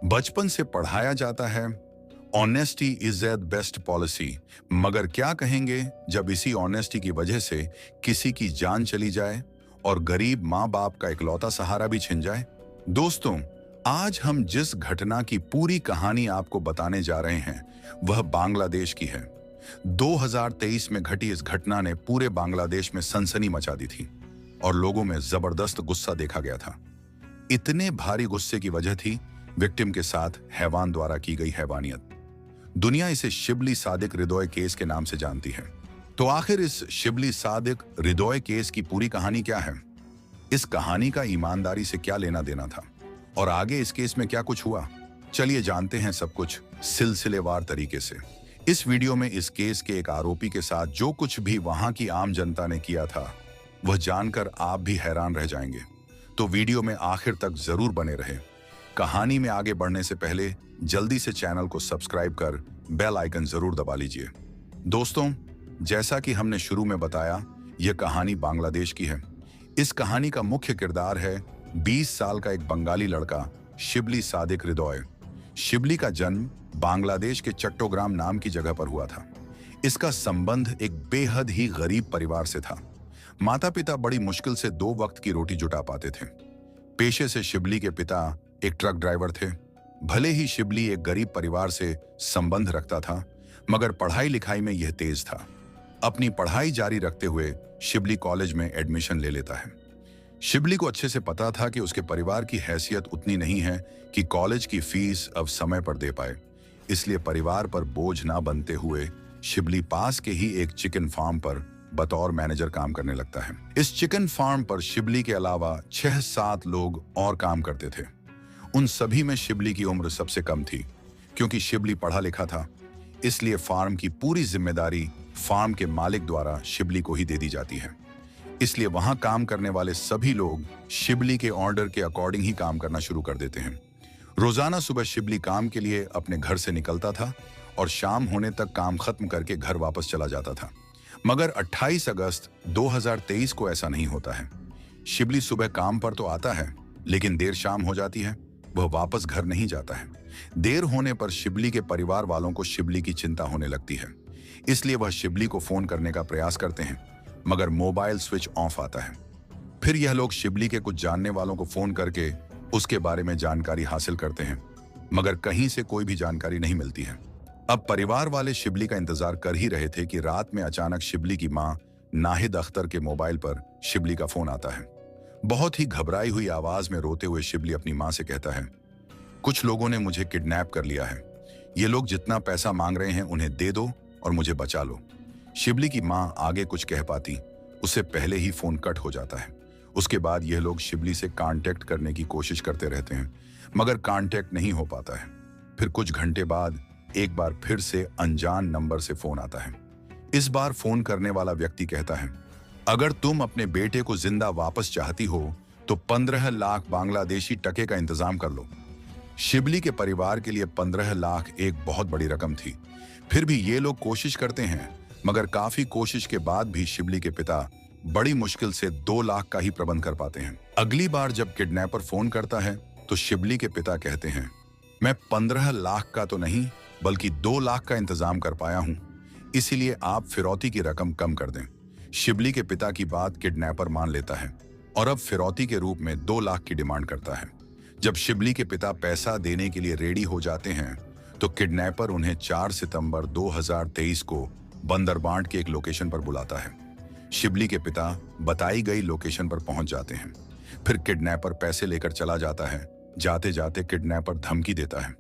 बचपन से पढ़ाया जाता है honesty is the best policy. मगर क्या कहेंगे जब इसी ऑनेस्टी की वजह से किसी की जान चली जाए और गरीब माँ बाप का इकलौता सहारा भी छिन जाए। दोस्तों, आज हम जिस घटना की पूरी कहानी आपको बताने जा रहे हैं वह बांग्लादेश की है। 2023 में घटी इस घटना ने पूरे बांग्लादेश में सनसनी मचा दी थी और लोगों में जबरदस्त गुस्सा देखा गया था। इतने भारी गुस्से की वजह थी विक्टिम के साथ हैवान द्वारा की गई हैवानियत। दुनिया इसे शिबली सादिक हृदय केस के नाम से जानती है। तो आखिर इस शिबली सादिक हृदय केस की पूरी कहानी क्या है? इस कहानी का ईमानदारी से क्या लेना देना था और आगे इस केस में क्या कुछ हुआ? चलिए जानते हैं सब कुछ सिलसिलेवार तरीके से। इस वीडियो में इस केस के एक आरोपी के साथ जो कुछ भी वहां की आम जनता ने किया था वह जानकर आप भी हैरान रह जाएंगे। तो वीडियो में आखिर तक जरूर बने रहे। कहानी में आगे बढ़ने से पहले जल्दी से चैनल को सब्सक्राइब कर बेल आइकन जरूर दबा लीजिए। दोस्तों, जैसा कि हमने शुरू में बताया, यह कहानी बांग्लादेश की है। इस कहानी का मुख्य किरदार है 20 साल का एक बंगाली लड़का शिबली सादिक हृदय। शिबली का जन्म बांग्लादेश के चट्टोग्राम नाम की जगह पर हुआ था। इसका संबंध एक बेहद ही गरीब परिवार से था। माता पिता बड़ी मुश्किल से 2 वक्त की रोटी जुटा पाते थे। पेशे से शिबली के पिता एक ट्रक ड्राइवर थे। भले ही शिबली एक गरीब परिवार से संबंध रखता था, मगर पढ़ाई लिखाई में यह तेज था। अपनी पढ़ाई जारी रखते हुए शिबली कॉलेज में एडमिशन ले लेता है। शिबली को अच्छे से पता था कि उसके परिवार की हैसियत उतनी नहीं है कि कॉलेज की फीस अब समय पर दे पाए, इसलिए परिवार पर बोझ ना बनते हुए शिबली पास के ही एक चिकन फार्म पर बतौर मैनेजर काम करने लगता है। इस चिकन फार्म पर शिबली के अलावा 6-7 लोग और काम करते थे। उन सभी में शिबली की उम्र सबसे कम थी। क्योंकि शिबली पढ़ा लिखा था, इसलिए फार्म की पूरी जिम्मेदारी फार्म के मालिक द्वारा शिबली को ही दे दी जाती है। इसलिए वहां काम करने वाले सभी लोग शिबली के ऑर्डर के अकॉर्डिंग ही काम करना शुरू कर देते हैं। रोजाना सुबह शिबली काम के लिए अपने घर से निकलता था और शाम होने तक काम खत्म करके घर वापस चला जाता था। मगर 28 अगस्त 2023 को ऐसा नहीं होता है। शिबली सुबह काम पर तो आता है, लेकिन देर शाम हो जाती है। वह वापस घर नहीं जाता है। देर होने पर शिबली के परिवार वालों को शिबली की चिंता होने लगती है, इसलिए वह शिबली को फोन करने का प्रयास करते हैं, मगर मोबाइल स्विच ऑफ आता है। फिर यह लोग शिबली के कुछ जानने वालों को फोन करके उसके बारे में जानकारी हासिल करते हैं, मगर कहीं से कोई भी जानकारी नहीं मिलती है। अब परिवार वाले शिबली का इंतजार कर ही रहे थे कि रात में अचानक शिबली की मां नाहिद अख्तर के मोबाइल पर शिबली का फोन आता है। बहुत ही घबराई हुई आवाज में रोते हुए शिबली अपनी मां से कहता है, कुछ लोगों ने मुझे किडनैप कर लिया है। ये लोग जितना पैसा मांग रहे हैं उन्हें दे दो और मुझे बचा लो। शिबली की मां आगे कुछ कह पाती उससे पहले ही फोन कट हो जाता है। उसके बाद यह लोग शिबली से कांटेक्ट करने की कोशिश करते रहते हैं, मगर कांटेक्ट नहीं हो पाता है। फिर कुछ घंटे बाद एक बार फिर से अनजान नंबर से फोन आता है। इस बार फोन करने वाला व्यक्ति कहता है, अगर तुम अपने बेटे को जिंदा वापस चाहती हो तो 15 लाख बांग्लादेशी टके का इंतजाम कर लो। शिबली के परिवार के लिए 15 लाख एक बहुत बड़ी रकम थी। फिर भी ये लोग कोशिश करते हैं, मगर काफी कोशिश के बाद भी शिबली के पिता बड़ी मुश्किल से 2 लाख का ही प्रबंध कर पाते हैं। अगली बार जब किडनैपर फोन करता है तो शिबली के पिता कहते हैं, मैं 15 लाख का तो नहीं बल्कि 2 लाख का इंतजाम कर पाया हूं, इसीलिए आप फिरौती की रकम कम कर दें। शिबली के पिता की बात किडनैपर मान लेता है और अब फिरौती के रूप में 2 लाख की डिमांड करता है। जब शिबली के पिता पैसा देने के लिए रेडी हो जाते हैं तो किडनैपर उन्हें 4 सितंबर 2023 को बंदरबांट के एक लोकेशन पर बुलाता है। शिबली के पिता बताई गई लोकेशन पर पहुंच जाते हैं। फिर किडनैपर पैसे लेकर चला जाता है। जाते जाते किडनैपर धमकी देता है,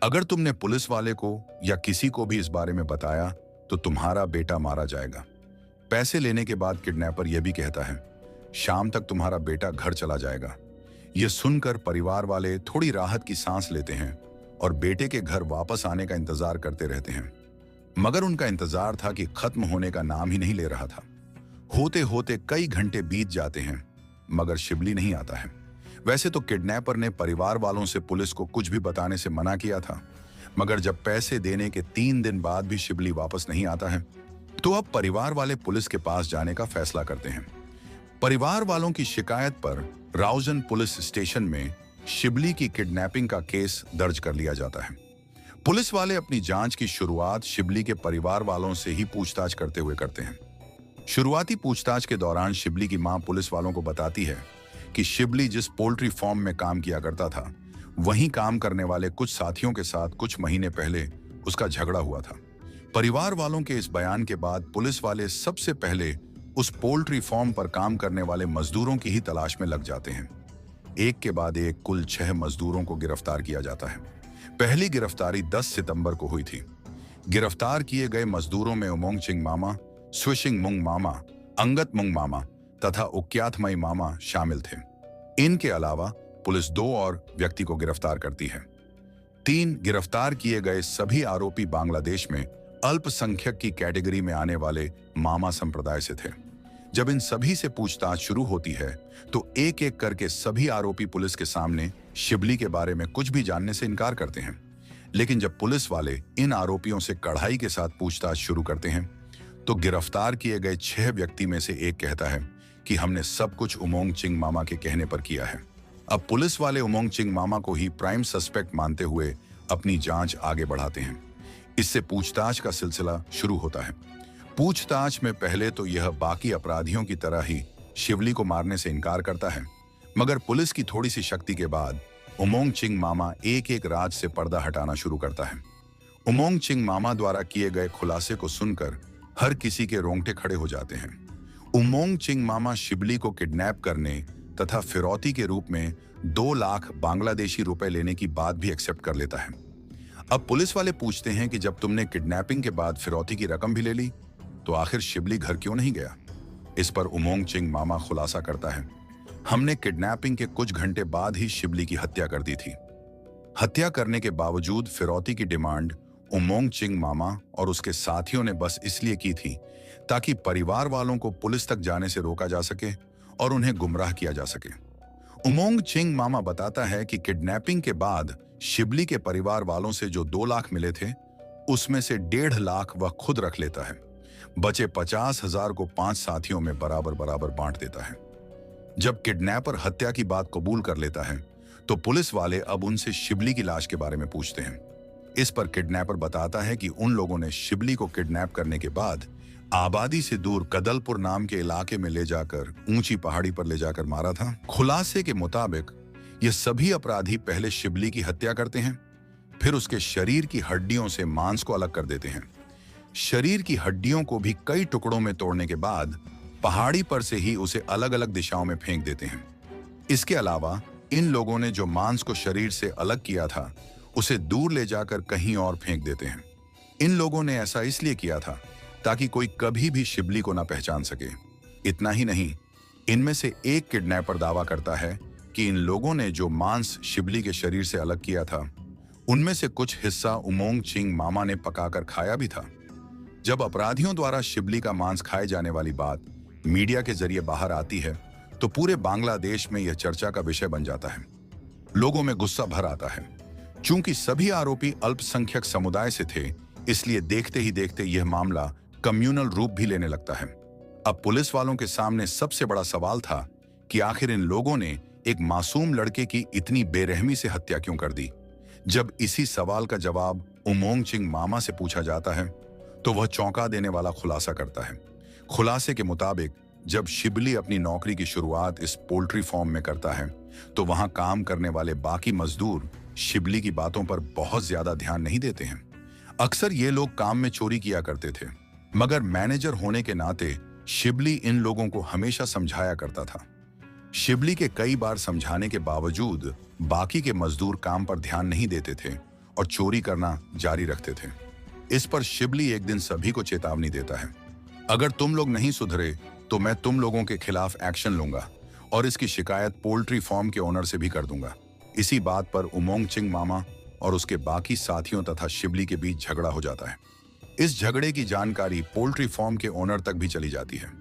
अगर तुमने पुलिस वाले को या किसी को भी इस बारे में बताया तो तुम्हारा बेटा मारा जाएगा। पैसे लेने के बाद किडनैपर यह भी कहता है, शाम तक तुम्हारा बेटा घर चला जाएगा। यह सुनकर परिवार वाले थोड़ी राहत की सांस लेते हैं और बेटे के घर वापस आने का इंतजार करते रहते हैं, मगर उनका इंतजार था कि खत्म होने का नाम ही नहीं ले रहा था। होते होते कई घंटे बीत जाते हैं, मगर शिबली नहीं आता है। वैसे तो किडनैपर ने परिवार वालों से पुलिस को कुछ भी बताने से मना किया था, मगर जब पैसे देने के 3 दिन बाद भी शिबली वापस नहीं आता है तो अब परिवार वाले पुलिस के पास जाने का फैसला करते हैं। परिवार वालों की शिकायत पर राउजन पुलिस स्टेशन में शिबली की किडनैपिंग का केस दर्ज कर लिया जाता है। पुलिस वाले अपनी जांच की शुरुआत शिबली के परिवार वालों से ही पूछताछ करते हुए करते हैं। शुरुआती पूछताछ के दौरान शिबली की मां पुलिस वालों को बताती है कि शिबली जिस पोल्ट्री फार्म में काम किया करता था, वहीं काम करने वाले कुछ साथियों के साथ कुछ महीने पहले उसका झगड़ा हुआ था। परिवार वालों के इस बयान के बाद पुलिस वाले सबसे पहले उस पोल्ट्री फार्म पर काम करने वाले मजदूरों की ही तलाश में लग जाते हैं। एक के बाद एक कुल 6 मजदूरों को गिरफ्तार किया जाता है। पहली गिरफ्तारी 10 सितंबर को हुई थी। गिरफ्तार किए गए मजदूरों में उमोंग चिंग मामा, स्विशिंग मुंग मामा, अंगत मुंग मामा तथा उक्याथमई मामा शामिल थे। इनके अलावा पुलिस 2 और व्यक्ति को गिरफ्तार करती है। 3 गिरफ्तार किए गए सभी आरोपी बांग्लादेश में अल्पसंख्यक की कैटेगरी में आने वाले मामा संप्रदाय से थे। जब इन सभी से पूछताछ शुरू होती है तो एक एक करके सभी आरोपी पुलिस के सामने शिबली के बारे में कुछ भी जानने से इनकार करते हैं। लेकिन जब पुलिस वाले इन आरोपियों से कड़ाई के साथ पूछताछ शुरू करते हैं तो गिरफ्तार किए गए 6 व्यक्ति में से एक कहता है कि हमने सब कुछ उमोंग चिंग मामा के कहने पर किया है। अब पुलिस वाले उमोंग चिंग मामा को ही प्राइम सस्पेक्ट मानते हुए अपनी जांच आगे बढ़ाते हैं। इससे पूछताछ का सिलसिला शुरू होता है। पूछताछ में पहले तो यह बाकी अपराधियों की तरह ही शिवली को मारने से इनकार करता है, मगर पुलिस की थोड़ी सी शक्ति के बाद उमोंग चिंग मामा एक एक राज से पर्दा हटाना शुरू करता है। उमोंग चिंग मामा द्वारा किए गए खुलासे को सुनकर हर किसी के रोंगटे खड़े हो जाते हैं। उमोंग चिंग मामा शिबली को किडनैप करने तथा फिरौती के रूप में 2 लाख बांग्लादेशी रुपए लेने की बात भी एक्सेप्ट कर लेता है। अब पुलिस वाले पूछते हैं कि जब तुमने किडनैपिंग के बाद फिरौती की रकम भी ले ली तो आखिर शिबली घर क्यों नहीं गया? इस पर उमोंग चिंग मामा खुलासा करता है, हमने किडनैपिंग के कुछ घंटे बाद ही शिबली की हत्या कर दी थी। हत्या करने के बावजूद फिरौती की डिमांड उमोंग चिंग मामा और उसके साथियों ने बस इसलिए की थी ताकि परिवार वालों को पुलिस तक जाने से रोका जा सके और उन्हें गुमराह किया जा सके। उमोंग चिंग मामा बताता है कि किडनैपिंग के बाद शिबली के परिवार वालों से जो 2 लाख मिले थे उसमें से 1.5 लाख वह खुद रख लेता है। बचे 50,000 को 5 साथियों में बराबर बराबर बांट देता है। जब किडनैपर हत्या की बात कबूल कर लेता है तो पुलिस वाले अब उनसे शिबली की लाश के बारे में पूछते हैं। इस पर किडनैपर बताता है कि उन लोगों ने शिबली को किडनैप करने के बाद आबादी से दूर कदलपुर नाम के इलाके में ले जाकर ऊंची पहाड़ी पर ले जाकर मारा था। खुलासे के मुताबिक ये सभी अपराधी पहले शिबली की हत्या करते हैं, फिर उसके शरीर की हड्डियों से मांस को अलग कर देते हैं। शरीर की हड्डियों को भी कई टुकड़ों में तोड़ने के बाद पहाड़ी पर से ही उसे अलग अलग दिशाओं में फेंक देते हैं। इसके अलावा इन लोगों ने जो मांस को शरीर से अलग किया था उसे दूर ले जाकर कहीं और फेंक देते हैं। इन लोगों ने ऐसा इसलिए किया था ताकि कोई कभी भी शिबली को ना पहचान सके। इतना ही नहीं, इनमें से एक किडनैपर दावा करता है कि इन लोगों ने जो मांस शिबली के शरीर से अलग किया था उनमें से कुछ हिस्सा उमोंग चिंग मामा ने पकाकर खाया भी था। जब अपराधियों द्वारा शिबली का मांस खाए जाने वाली बात मीडिया के जरिए बाहर आती है तो पूरे बांग्लादेश में यह चर्चा का विषय बन जाता है। लोगों में गुस्सा भर आता है। चूंकि सभी आरोपी अल्पसंख्यक समुदाय से थे, इसलिए देखते ही देखते यह मामला कम्युनल रूप भी लेने लगता है। अब पुलिस वालों के सामने सबसे बड़ा सवाल था कि आखिर इन लोगों ने एक मासूम लड़के की इतनी बेरहमी से हत्या क्यों कर दी। जब इसी सवाल का जवाब उमोंग चिंग मामा से पूछा जाता है तो वह चौंका देने वाला खुलासा करता है। खुलासे के मुताबिक जब शिबली अपनी नौकरी की शुरुआत इस पोल्ट्री फार्म में करता है तो वहां काम करने वाले बाकी मजदूर शिबली की बातों पर बहुत ज्यादा ध्यान नहीं देते हैं। अक्सर ये लोग काम में चोरी किया करते थे, मगर मैनेजर होने के नाते शिबली इन लोगों को हमेशा समझाया करता था। शिबली के कई बार समझाने के बावजूद बाकी के मजदूर काम पर ध्यान नहीं देते थे और चोरी करना जारी रखते थे। इस पर शिबली एक दिन सभी को चेतावनी देता है, अगर तुम लोग नहीं सुधरे तो मैं तुम लोगों के खिलाफ एक्शन लूंगा और इसकी शिकायत पोल्ट्री फार्म के ओनर से भी कर दूंगा। इसी बात पर उमोंग चिंग मामा और उसके बाकी साथियों तथा शिबली के बीच झगड़ा हो जाता है। इस झगड़े की जानकारी पोल्ट्री फार्म के ओनर तक भी चली जाती है।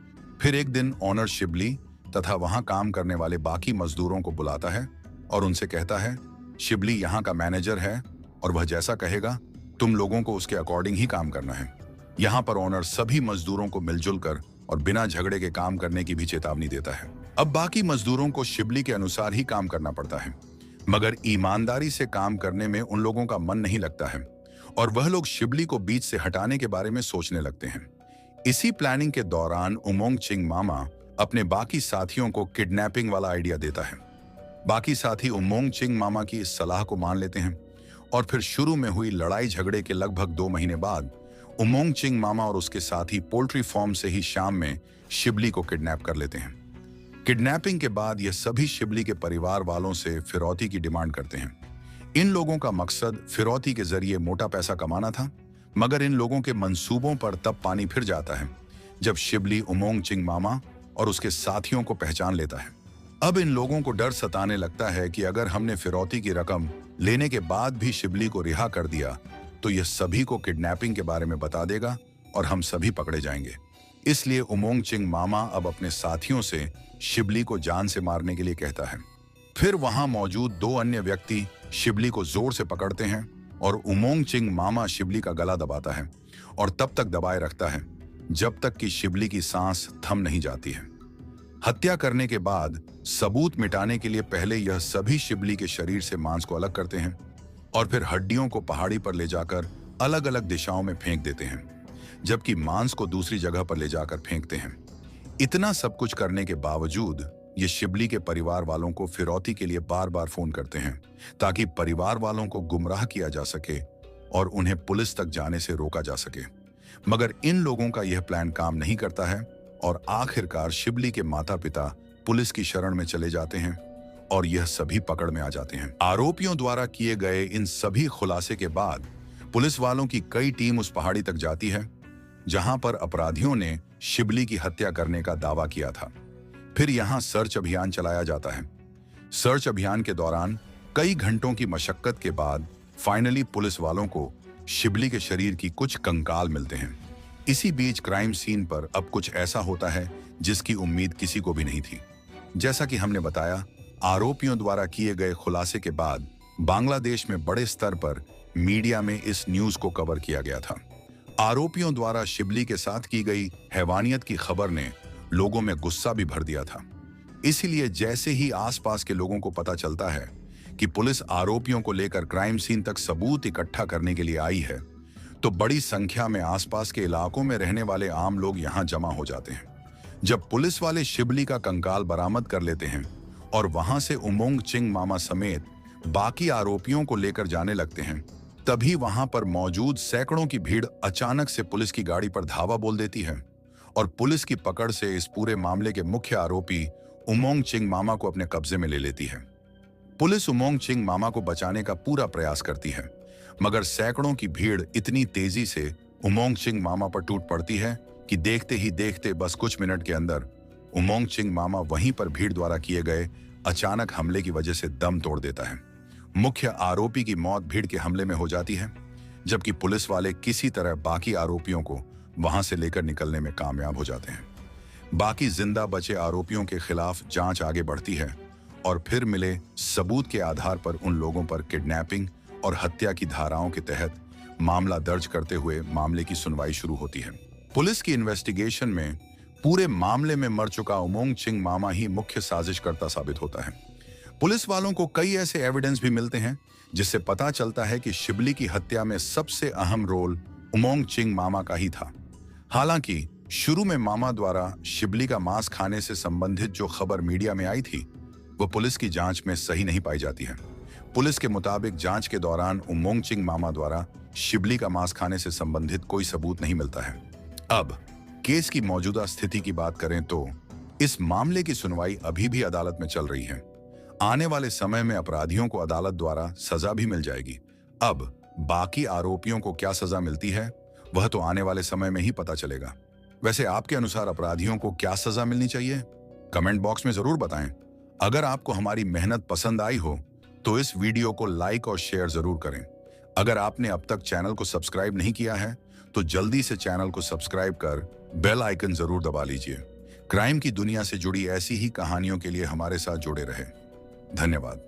फिर एक दिन ओनर शिबली तथा वहां काम करने वाले बाकी मजदूरों को बुलाता है और उनसे कहता है, शिबली यहाँ का मैनेजर है और वह जैसा कहेगा तुम लोगों को उसके अकॉर्डिंग ही काम करना है। यहाँ पर ओनर सभी मजदूरों को मिलजुल कर और बिना झगड़े के काम करने की भी चेतावनी देता है। अब बाकी मजदूरों को शिबली के अनुसार ही काम करना पड़ता है, मगर ईमानदारी से काम करने में उन लोगों का मन नहीं लगता है और वह लोग शिबली को बीच से हटाने के बारे में सोचने लगते हैं। इसी प्लानिंग के दौरान उमोंग चिंग मामा अपने बाकी साथियों को किडनैपिंग वाला आइडिया देता है। बाकी साथी उमोंग चिंग मामा की इस सलाह को मान लेते हैं और फिर शुरू में हुई लड़ाई झगड़े के लगभग 2 महीने बाद उमोंग चिंग मामा और उसके साथी पोल्ट्री फार्म से ही शाम में शिबली को किडनैप कर लेते हैं। किडनैपिंग के बाद यह सभी शिबली के परिवार वालों से फिरौती की डिमांड करते हैं। इन लोगों का मकसद फिरौती के जरिए मोटा पैसा कमाना था, मगर इन लोगों के मंसूबों पर तब पानी फिर जाता है जब शिबली उमोंग चिंग मामा और उसके साथियों को पहचान लेता है। अब इन लोगों को डर सताने लगता है कि अगर हमने फिरौती की रकम लेने के बाद भी शिबली को रिहा कर दिया तो यह सभी को किडनैपिंग के बारे में बता देगा और हम सभी पकड़े जाएंगे। इसलिए उमोंग चिंग मामा अब अपने साथियों से शिबली को जान से मारने के लिए कहता है। फिर वहां मौजूद 2 अन्य व्यक्ति शिबली को जोर से पकड़ते हैं और उमोंग चिंग मामा शिबली का गला दबाता है और तब तक दबाए रखता है जब तक कि शिबली की सांस थम नहीं जाती है। हत्या करने के बाद सबूत मिटाने के लिए पहले यह सभी शिबली के शरीर से मांस को अलग करते हैं और फिर हड्डियों को पहाड़ी पर ले जाकर अलग अलग दिशाओं में फेंक देते हैं, जबकि मांस को दूसरी जगह पर ले जाकर फेंकते हैं। इतना सब कुछ करने के बावजूद ये शिबली के परिवार वालों को फिरौती के लिए बार बार फोन करते हैं ताकि परिवार वालों को गुमराह किया जा सके और उन्हें पुलिस तक जाने से रोका जा सके। मगर इन लोगों का यह प्लान काम नहीं करता है और आखिरकार शिबली के माता पिता पुलिस की शरण में चले जाते हैं और यह सभी पकड़ में आ जाते हैं। आरोपियों द्वारा किए गए इन सभी खुलासे के बाद पुलिस वालों की कई टीम उस पहाड़ी तक जाती है जहां पर अपराधियों ने शिबली की हत्या करने का दावा किया था। फिर यहां सर्च अभियान चलाया जाता है। सर्च अभियान के दौरान कई घंटों की मशक्कत के बाद फाइनली पुलिस वालों को शिबली के शरीर की कुछ कंकाल मिलते हैं। इसी बीच क्राइम सीन पर अब कुछ ऐसा होता है जिसकी उम्मीद किसी को भी नहीं थी। जैसा कि हमने बताया, आरोपियों द्वारा किए गए खुलासे के बाद बांग्लादेश में बड़े स्तर पर मीडिया में इस न्यूज को कवर किया गया था। आरोपियों द्वारा शिबली के साथ की गई हैवानियत की खबर ने लोगों में गुस्सा भी भर दिया था। इसीलिए जैसे ही आसपास के लोगों को पता चलता है कि पुलिस आरोपियों को लेकर क्राइम सीन तक सबूत इकट्ठा करने के लिए आई है, तो बड़ी संख्या में आसपास के इलाकों में रहने वाले आम लोग यहां जमा हो जाते हैं। जब पुलिस वाले शिबली का कंकाल बरामद कर लेते हैं और वहां से उमोंग चिंग मामा समेत बाकी आरोपियों को लेकर जाने लगते हैं, तभी वहां पर मौजूद सैकड़ों की भीड़ अचानक से पुलिस की गाड़ी पर धावा बोल देती है और पुलिस की पकड़ से इस पूरे मामले के मुख्य आरोपी उमोंग चिंग मामा को अपने कब्जे में ले लेती है। पुलिस उमोंग चिंग मामा को बचाने का पूरा प्रयास करती है, मगर सैकड़ों की भीड़ इतनी तेजी से उमोंग चिंग मामा पर टूट पड़ती है कि देखते ही देखते बस कुछ मिनट के अंदर उमोंग चिंग मामा वहीं पर भीड़ द्वारा किए गए अचानक हमले की वजह से दम तोड़ देता है। मुख्य आरोपी की मौत भीड़ के हमले में हो जाती है, जबकि पुलिस वाले किसी तरह बाकी आरोपियों को वहां से लेकर निकलने में कामयाब हो जाते हैं। बाकी जिंदा बचे आरोपियों के खिलाफ जांच आगे बढ़ती है और फिर मिले सबूत के आधार पर उन लोगों पर किडनैपिंग और हत्या की धाराओं के तहत मामला दर्ज करते हुए मामले की सुनवाई शुरू होती है। पुलिस की इन्वेस्टिगेशन में पूरे मामले में मर चुका उमोंग चिंग मामा ही मुख्य साजिशकर्ता साबित होता है। पुलिस वालों को कई ऐसे एविडेंस भी मिलते हैं जिससे पता चलता है कि शिबली की हत्या में सबसे अहम रोल उमोंग चिंग मामा का ही था। हालांकि शुरू में मामा द्वारा शिबली का मांस खाने से संबंधित जो खबर मीडिया में आई थी, वो पुलिस की जांच में सही नहीं पाई जाती है। पुलिस के मुताबिक जांच के दौरान उमोंग चिंग मामा द्वारा शिबली का मांस खाने से संबंधित कोई सबूत नहीं मिलता है। अब केस की मौजूदा स्थिति की बात करें तो इस मामले की सुनवाई अभी भी अदालत में चल रही है। आने वाले समय में अपराधियों को अदालत द्वारा सजा भी मिल जाएगी। अब बाकी आरोपियों को क्या सजा मिलती है वह तो आने वाले समय में ही पता चलेगा। वैसे आपके अनुसार अपराधियों को क्या सजा मिलनी चाहिए, कमेंट बॉक्स में जरूर बताएं। अगर आपको हमारी मेहनत पसंद आई हो तो इस वीडियो को लाइक और शेयर जरूर करें। अगर आपने अब तक चैनल को सब्सक्राइब नहीं किया है तो जल्दी से चैनल को सब्सक्राइब कर बेल आइकन जरूर दबा लीजिए। क्राइम की दुनिया से जुड़ी ऐसी ही कहानियों के लिए हमारे साथ जुड़े रहे। धन्यवाद।